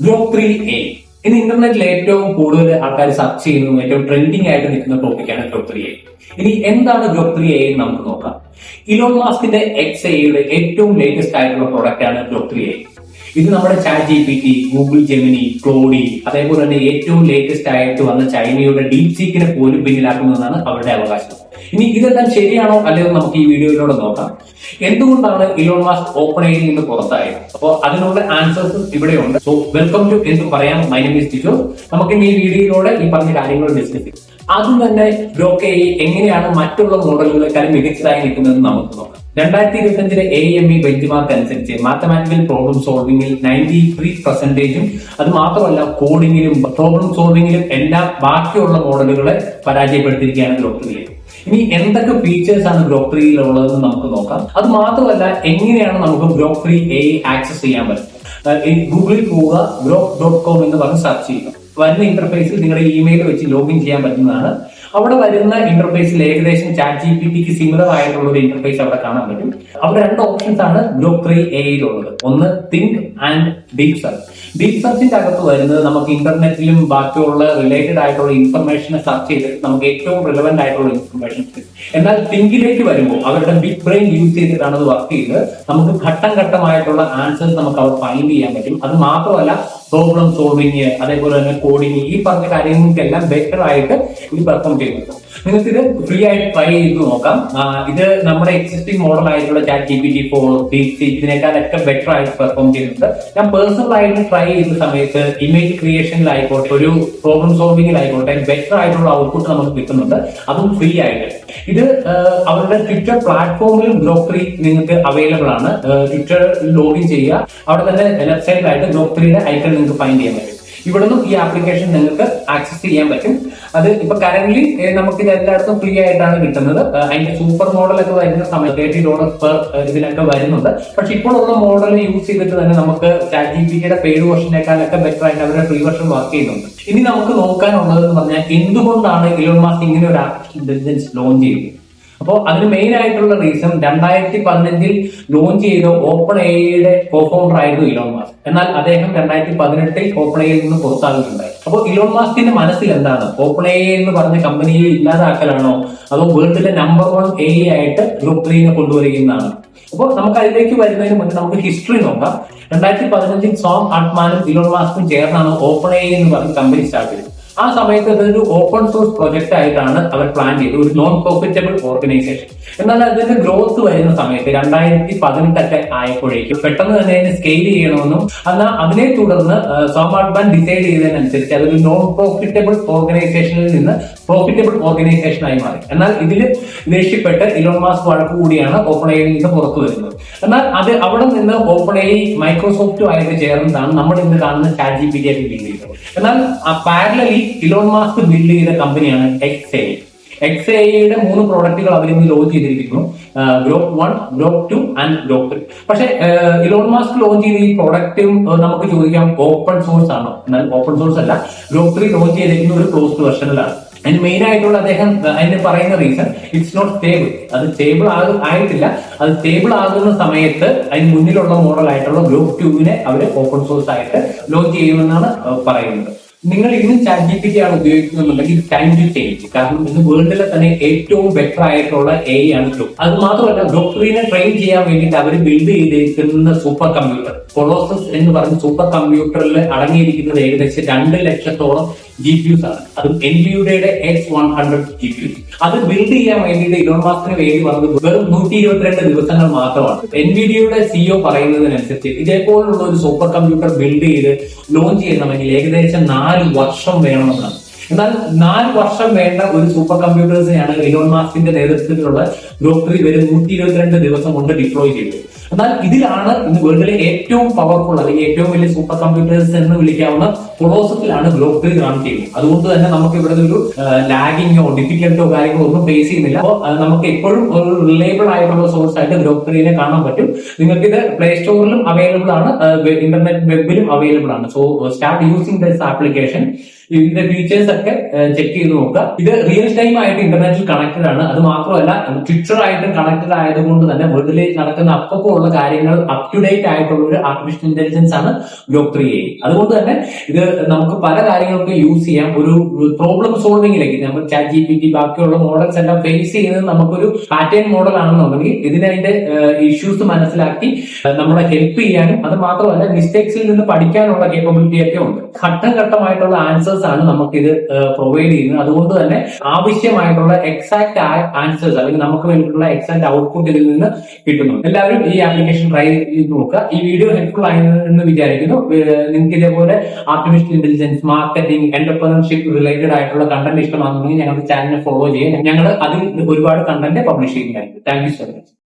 Grok 3A ഇന്ന് ഇന്റർനെറ്റിൽ ഏറ്റവും കൂടുതൽ ആൾക്കാർ സെർച്ച് ചെയ്യുന്നതും ഏറ്റവും ട്രെൻഡിങ് ആയിട്ട് നിൽക്കുന്ന ടോപ്പിക്കാണ് ഗ്രോക്ക് 3A. ഇനി എന്താണ് ഗ്രോക്ക് 3A എന്ന് നമുക്ക് നോക്കാം. ഇലോൺ മാസ്കിന്റെ XAIയുടെ ഏറ്റവും ലേറ്റസ്റ്റ് ആയിട്ടുള്ള പ്രോഡക്റ്റ് ആണ് ഗ്രോക്ക് 3A. ഇത് നമ്മുടെ chat GPT, Google Gemini, Claude, അതേപോലെ തന്നെ ഏറ്റവും ലേറ്റസ്റ്റ് ആയിട്ട് വന്ന ചൈനയുടെ ഡീപ് സീക്കിനെ പോലും പിന്നിലാക്കുന്നതാണ് അവരുടെ അവകാശം. ഇനി ഇതെല്ലാം ശരിയാണോ അല്ലയോ നമുക്ക് ഈ വീഡിയോയിലൂടെ നോക്കാം. എന്തുകൊണ്ടാണ് ഇലോൺ മാസ്ക് ഓപ്പൺ എയിൽ നിന്ന് പുറത്തായത്? അപ്പോൾ അതിനുള്ള ആൻസേഴ്സ് ഇവിടെയുണ്ട്. സോ വെൽക്കം ടു എന്ന് പറയാം. My name is Tijo. നമുക്ക് ഈ വീഡിയോയിലൂടെ ഈ പറഞ്ഞ കാര്യങ്ങൾ ഡിസ്കസ് ചെയ്യും. ആദ്യം തന്നെ ഗ്രോക്ക് AI എങ്ങനെയാണ് മറ്റുള്ള മോഡലുകളെക്കാളും മികച്ചതായി നിൽക്കുന്നതെന്ന് നമുക്ക് നോക്കാം. 2025 AIME ബെഞ്ച്മാർക്ക് അനുസരിച്ച് മാത്തമാറ്റിക്കൽ പ്രോബ്ലം സോൾവിംഗിൽ 93%, അത് മാത്രമല്ല കോഡിംഗിലും പ്രോബ്ലം സോൾവിംഗിലും എല്ലാം ബാക്കിയുള്ള മോഡലുകളെ പരാജയപ്പെടുത്തിയിരിക്കുകയാണ് ഗ്രോക്ക് 3A. ഇനി എന്തൊക്കെ ഫീച്ചേഴ്സ് ആണ് ഗ്രോക്ക് 3 ഉള്ളതെന്ന് നമുക്ക് നോക്കാം. അത് മാത്രമല്ല എങ്ങനെയാണ് നമുക്ക് ഗ്രോക്ക് 3A ആക്സസ് ചെയ്യാൻ പറ്റും. ഗൂഗിളിൽ പോവുക, grok.com എന്ന് പറഞ്ഞ് സെർച്ച് ചെയ്യുക. വരുന്ന ഇന്റർഫേസിൽ നിങ്ങളുടെ ഇമെയിൽ വെച്ച് ലോഗിൻ ചെയ്യാൻ പറ്റുന്നതാണ്. അവിടെ വരുന്ന ഇന്റർഫേസിൽ ഏകദേശം ചാറ്റ് GPTക്ക് സിമിലർ ആയിട്ടുള്ള ഒരു ഇന്റർഫേസ് അവിടെ കാണാൻ പറ്റും. അവിടെ രണ്ട് ഓപ്ഷൻസ് ആണ് ഗ്രോക്ക് 3Aയിലുള്ളത്. ഒന്ന് think and deep search. Deep സെർച്ചിന്റെ അകത്ത് വരുന്നത് നമുക്ക് ഇന്റർനെറ്റിലും ബാക്കിയുള്ള റിലേറ്റഡ് ആയിട്ടുള്ള ഇൻഫർമേഷനെ സെർച്ച് ചെയ്തിട്ട് നമുക്ക് ഏറ്റവും റിലവന്റ് ആയിട്ടുള്ള ഇൻഫർമേഷൻ. എന്നാൽ തിങ്കിലേക്ക് വരുമ്പോൾ അവരുടെ ബിഗ് ബ്രെയിൻ യൂസ് ചെയ്തിട്ടാണ് അത് വർക്ക് ചെയ്ത് നമുക്ക് ഘട്ടം ഘട്ടമായിട്ടുള്ള ആൻസേഴ്സ് നമുക്ക് അവർ ഫൈൻഡ് ചെയ്യാൻ പറ്റും. അത് മാത്രമല്ല പ്രോബ്ലം സോൾവിങ്, അതേപോലെ തന്നെ കോഡിങ്, ഈ പറഞ്ഞ കാര്യങ്ങൾക്കെല്ലാം ബെറ്റർ ആയിട്ട് ഇത് പെർഫോം ചെയ്യുന്നുണ്ട്. നിങ്ങൾക്ക് ഇത് ഫ്രീ ആയിട്ട് ട്രൈ ചെയ്ത് നോക്കാം. ഇത് നമ്മുടെ എക്സിസ്റ്റിംഗ് മോഡൽ ആയിട്ടുള്ള ചാറ്റ് GPT-4, DeepSeek ഇതിനേക്കാളൊക്കെ ബെറ്റർ ആയിട്ട് പെർഫോം ചെയ്യുന്നുണ്ട്. ഞാൻ പേഴ്സണൽ ആയിട്ട് ട്രൈ ചെയ്യുന്ന സമയത്ത് ഇമേജ് ക്രിയേഷനിലായിക്കോട്ടെ, ഒരു പ്രോബ്ലം സോൾവിംഗിലായിക്കോട്ടെ ബെറ്റർ ആയിട്ടുള്ള ഔട്ട്പുട്ട് നമുക്ക് കിട്ടുന്നുണ്ട്, അതും ഫ്രീ ആയിട്ട്. ഇത് അവരുടെ ട്വിറ്റർ പ്ലാറ്റ്ഫോമിലും ഗ്രോക്ക് 3 നിങ്ങൾക്ക് അവൈലബിൾ ആണ്. ട്വിറ്റർ ലോഗിൻ ചെയ്യുക, അവിടെ തന്നെ ലെഫ്റ്റ് സൈഡിലായിട്ട് ഗ്രോക്ക് 3യുടെ ഐക്കൺ നിങ്ങൾക്ക് ഫൈൻഡ് ചെയ്യാൻ പറ്റും. ഇവിടെ നിന്നും ഈ ആപ്ലിക്കേഷൻ നിങ്ങൾക്ക് ആക്സസ് ചെയ്യാൻ പറ്റും. അത് ഇപ്പൊ കറന്റ് നമുക്ക് ഇത് എല്ലായിടത്തും ഫ്രീ ആയിട്ടാണ് കിട്ടുന്നത്. അതിന്റെ സൂപ്പർ മോഡൽ ഒക്കെ വരുന്ന സമയത്ത് $30 പെർ ഇതിനൊക്കെ വരുന്നുണ്ട്. പക്ഷെ ഇപ്പോൾ ഉള്ള മോഡൽ യൂസ് ചെയ്തിട്ട് തന്നെ നമുക്ക് ചാറ്റ് GPTയുടെ പെയ്ഡ് വെർഷനേക്കാളൊക്കെ ബെറ്റർ ആയിട്ട് അവരുടെ ഫ്രീ വെർഷൻ വർക്ക് ചെയ്യുന്നുണ്ട്. ഇനി നമുക്ക് നോക്കാനുള്ളത് എന്ന് പറഞ്ഞാൽ എന്തുകൊണ്ടാണ് ഇലോൺ മാസ്ക് ഇങ്ങനെ ഒരു ആർട്ടിഫിഷ്യൽ ഇന്റലിജൻസ് ലോഞ്ച് ചെയ്യുന്നത്? അപ്പോൾ അതിന് മെയിൻ ആയിട്ടുള്ള റീസൺ 2015 ലോഞ്ച് ചെയ്ത ഓപ്പൺ എയുടെ കോഫൗണ്ടർ ആയിരുന്നു ഇലോൺ മാസ്ക്. എന്നാൽ അദ്ദേഹം 2018 ഓപ്പൺ എയിൽ നിന്ന് പുറത്താകുകയുണ്ടായി. അപ്പോൾ ഇലോൺ മാസ്കിന്റെ മനസ്സിൽ എന്താണ്? ഓപ്പൺ എ എന്ന് പറഞ്ഞ കമ്പനിയെ ഇല്ലാതാക്കലാണോ, അതോ വേൾഡിലെ നമ്പർ 1 AI ആയിട്ട് ഗ്രോക്ക് 3നെ കൊണ്ടുവരികയെന്നാണ്? അപ്പോൾ നമുക്ക് അതിലേക്ക് വരുന്നതിന് മുന്നേ നമുക്ക് ഹിസ്റ്ററി നോക്കാം. 2015 സോം ആൾട്ട്മാനും ഇലോൺ മാസ്കും ചേർന്നാണ് ഓപ്പൺ എ എന്ന് പറഞ്ഞ കമ്പനി സ്റ്റാർട്ട് ചെയ്തത്. ആ സമയത്ത് അതൊരു ഓപ്പൺ സോഴ്സ് പ്രൊജക്ട് ആയിട്ടാണ് അവർ പ്ലാൻ ചെയ്തത്, ഒരു നോൺ പ്രോഫിറ്റബിൾ ഓർഗനൈസേഷൻ. എന്നാൽ അതിന്റെ ഗ്രോത്ത് വരുന്ന സമയത്ത് 2018 ആയപ്പോഴേക്കും പെട്ടെന്ന് തന്നെ അതിനെ സ്കെയിൽ ചെയ്യണമെന്നും എന്നാൽ അതിനെ തുടർന്ന് സോം ആൾട്ട്മാൻ ഡിസൈഡ് ചെയ്തതിനനുസരിച്ച് അതൊരു നോൺ പ്രോഫിറ്റബിൾ ഓർഗനൈസേഷനിൽ നിന്ന് പ്രോഫിറ്റബിൾ ഓർഗനൈസേഷനായി മാറി. എന്നാൽ ഇതിൽ ദേഷ്യപ്പെട്ട് ഇലോൺ മാസ്ക് വഴക്ക് കൂടിയാണ് ഓപ്പൺ എയിൽ നിന്ന് പുറത്തു വരുന്നത്. എന്നാൽ അത് അവിടെ നിന്ന് ഓപ്പൺ എ മൈക്രോസോഫ്റ്റുമായിട്ട് ചേർന്നതാണ് നമ്മൾ ഇന്ന് കാണുന്ന ചാറ്റ് GPT ആയിട്ട് ബിൽഡ് ചെയ്തത്. എന്നാൽ പാരലലി ഇലോൺ മാസ്ക് ബിൽഡ് ചെയ്ത കമ്പനിയാണ് XAIയുടെ 3 പ്രോഡക്റ്റുകൾ അവർ ഇന്ന് ലോഞ്ച് ചെയ്തിരിക്കുന്നു. Grok 1, Grok 2 and Grok 3. പക്ഷെ ഇലോൺ മാസ്ക് ലോഞ്ച് ചെയ്ത ഈ പ്രോഡക്റ്റും നമുക്ക് ചോദിക്കാം ഓപ്പൺ സോഴ്സ് ആണോ? എന്നാൽ ഓപ്പൺ സോഴ്സ് അല്ല. ഗ്രോക്ക് 3 ലോഞ്ച് ചെയ്തിരിക്കുന്ന ഒരു ക്ലോസ്ഡ് വെർഷനിലാണ്. അതിന് മെയിൻ ആയിട്ടുള്ള അദ്ദേഹം അതിന് പറയുന്ന റീസൺ ഇറ്റ്സ് നോട്ട് സ്റ്റേബിൾ. അത് സ്റ്റേബിൾ ആയിട്ടില്ല. അത് സ്റ്റേബിൾ ആകുന്ന സമയത്ത് അതിന് മുന്നിലുള്ള മോഡൽ ആയിട്ടുള്ള ഗ്രോക്ക് 2നെ അവർ ഓപ്പൺ സോഴ്സ് ആയിട്ട് ലോഞ്ച് ചെയ്യുമെന്നാണ് പറയുന്നത്. നിങ്ങൾ ഇന്നും ചാറ്റ് GPT ആണ് ഉപയോഗിക്കുന്നുണ്ടെങ്കിൽ ടൈം ടു ചേഞ്ച്. കാരണം ഇന്ന് വേൾഡിലെ തന്നെ ഏറ്റവും ബെറ്റർ ആയിട്ടുള്ള AI ആണ് ഗ്രോക്ക്. അത് മാത്രമല്ല ഗ്രോക്ക് 3നെ ട്രെയിൻ ചെയ്യാൻ വേണ്ടിയിട്ട് അവർ ബിൽഡ് ചെയ്തിരിക്കുന്ന സൂപ്പർ കമ്പ്യൂട്ടർ കൊളോസസ് എന്ന് പറഞ്ഞ സൂപ്പർ കമ്പ്യൂട്ടറിൽ അടങ്ങിയിരിക്കുന്നത് ഏകദേശം 2 ലക്ഷത്തോളം GPUs ആണ്. അതും NVIDIAയുടെ H100 GPUs. അത് ബിൽഡ് ചെയ്യാൻ വേണ്ടിയിട്ട് ഇലോൺ മാസ്കിന് വേണ്ടി വന്നത് വെറും 122 ദിവസങ്ങൾ മാത്രമാണ്. NVIDIAയുടെ CEO പറയുന്നതിനനുസരിച്ച് ഇതേപോലുള്ള ഒരു സൂപ്പർ കമ്പ്യൂട്ടർ ബിൽഡ് ചെയ്ത് ലോഞ്ച് ചെയ്യണമെങ്കിൽ ഏകദേശം 4 വർഷം വേണമെന്നാണ്. എന്നാൽ 4 വർഷം വേണ്ട ഒരു സൂപ്പർ കമ്പ്യൂട്ടേഴ്സിനെയാണ് ഇലോൺ മാസ്കിന്റെ നേതൃത്വത്തിലുള്ള ഗ്രോക്ക് 3 വരെ 122 ദിവസം കൊണ്ട് ഡിപ്ലോയ് ചെയ്തത്. എന്നാൽ ഇതിലാണ് ഇന്ന് വേൾഡിലെ ഏറ്റവും പവർഫുൾ അല്ലെങ്കിൽ ഏറ്റവും വലിയ സൂപ്പർ കമ്പ്യൂട്ടേഴ്സ് എന്ന് വിളിക്കാവുന്ന കൊളോസസിലാണ് ഗ്രോക്ക് 3 റൺ ചെയ്യുന്നത്. അതുകൊണ്ട് തന്നെ നമുക്ക് ഇവിടെ ഒരു ലാഗിങ്ങോ ഡിഫിക്കൽട്ടോ കാര്യങ്ങളോ ഒന്നും ഫേസ് ചെയ്യുന്നില്ല. അപ്പോൾ നമുക്ക് എപ്പോഴും ഒരു റിലയബിൾ ആയിട്ടുള്ള സോഴ്സ് ആയിട്ട് ഗ്രോക്ക് 3നെ കാണാൻ പറ്റും. നിങ്ങൾക്ക് ഇത് പ്ലേ സ്റ്റോറിലും അവൈലബിൾ ആണ്, ഇന്റർനെറ്റ് വെബിലും അവൈലബിൾ ആണ്. So start using this application. ഇതിന്റെ ഫീച്ചേഴ്സ് ഒക്കെ ചെക്ക് ചെയ്ത് നോക്കുക. ഇത് റിയൽ ടൈം ആയിട്ട് ഇന്റർനെറ്റിൽ കണക്റ്റഡ് ആണ്. അത് മാത്രമല്ല ട്വിറ്റർ ആയിട്ട് കണക്റ്റഡ് ആയതുകൊണ്ട് തന്നെ വേൾഡിൽ നടക്കുന്ന അപ്പോൾ ഉള്ള കാര്യങ്ങൾ അപ് ടു ഡേറ്റ് ആയിട്ടുള്ള ഒരു ആർട്ടിഫിഷ്യൽ ഇന്റലിജൻസ് ആണ് ഗ്ലോക്ക് 3AI. അതുകൊണ്ട് തന്നെ ഇത് നമുക്ക് പല കാര്യങ്ങൾക്ക് യൂസ് ചെയ്യാം. ഒരു പ്രോബ്ലം സോൾവിംഗിലേക്ക് നമ്മൾ ChatGPT ബാക്കിയുള്ള മോഡൽസ് എല്ലാം ഫേസ് ചെയ്യുന്നത് നമുക്കൊരു പാറ്റേൺ മോഡൽ ആണെന്നുണ്ടെങ്കിൽ ഇതിന്റെ ഇഷ്യൂസ് മനസ്സിലാക്കി നമ്മളെ ഹെൽപ്പ് ചെയ്യാനും അത് മാത്രമല്ല മിസ്റ്റേക്സിൽ നിന്ന് പഠിക്കാനുള്ള കേപ്പബിലിറ്റി ഒക്കെ ഉണ്ട്. ഘട്ടം ഘട്ടമായിട്ടുള്ള ആൻസേഴ്സ് ആണ് നമുക്കിത് പ്രൊവൈഡ് ചെയ്യുന്നത്. അതുകൊണ്ട് തന്നെ ആവശ്യമായിട്ടുള്ള എക്സാക്ട് ആൻസേഴ്സ് അല്ലെങ്കിൽ നമുക്ക് വേണ്ടിയിട്ടുള്ള എക്സാക്ട് ഔട്ട്പുട്ട് ഇതിൽ നിന്ന് കിട്ടുന്നു. എല്ലാവരും ഈ ആപ്ലിക്കേഷൻ ട്രൈ ചെയ്ത് നോക്കുക. ഈ വീഡിയോ ഹെൽപ്ഫുൾ ആയെന്ന് വിചാരിക്കുന്നു. നിങ്ങൾക്ക് ഇതേപോലെ artificial intelligence, marketing, entrepreneurship related ആയിട്ടുള്ള കണ്ടന്റ് ഇഷ്ടമാണെന്നുണ്ടെങ്കിൽ ഞങ്ങളുടെ ചാനൽ ഫോളോ ചെയ്യുക. ഞങ്ങൾ അതിൽ ഒരുപാട് കണ്ടന്റ് പബ്ലിഷ് ചെയ്യുന്നതായിരിക്കും. Thank you so much.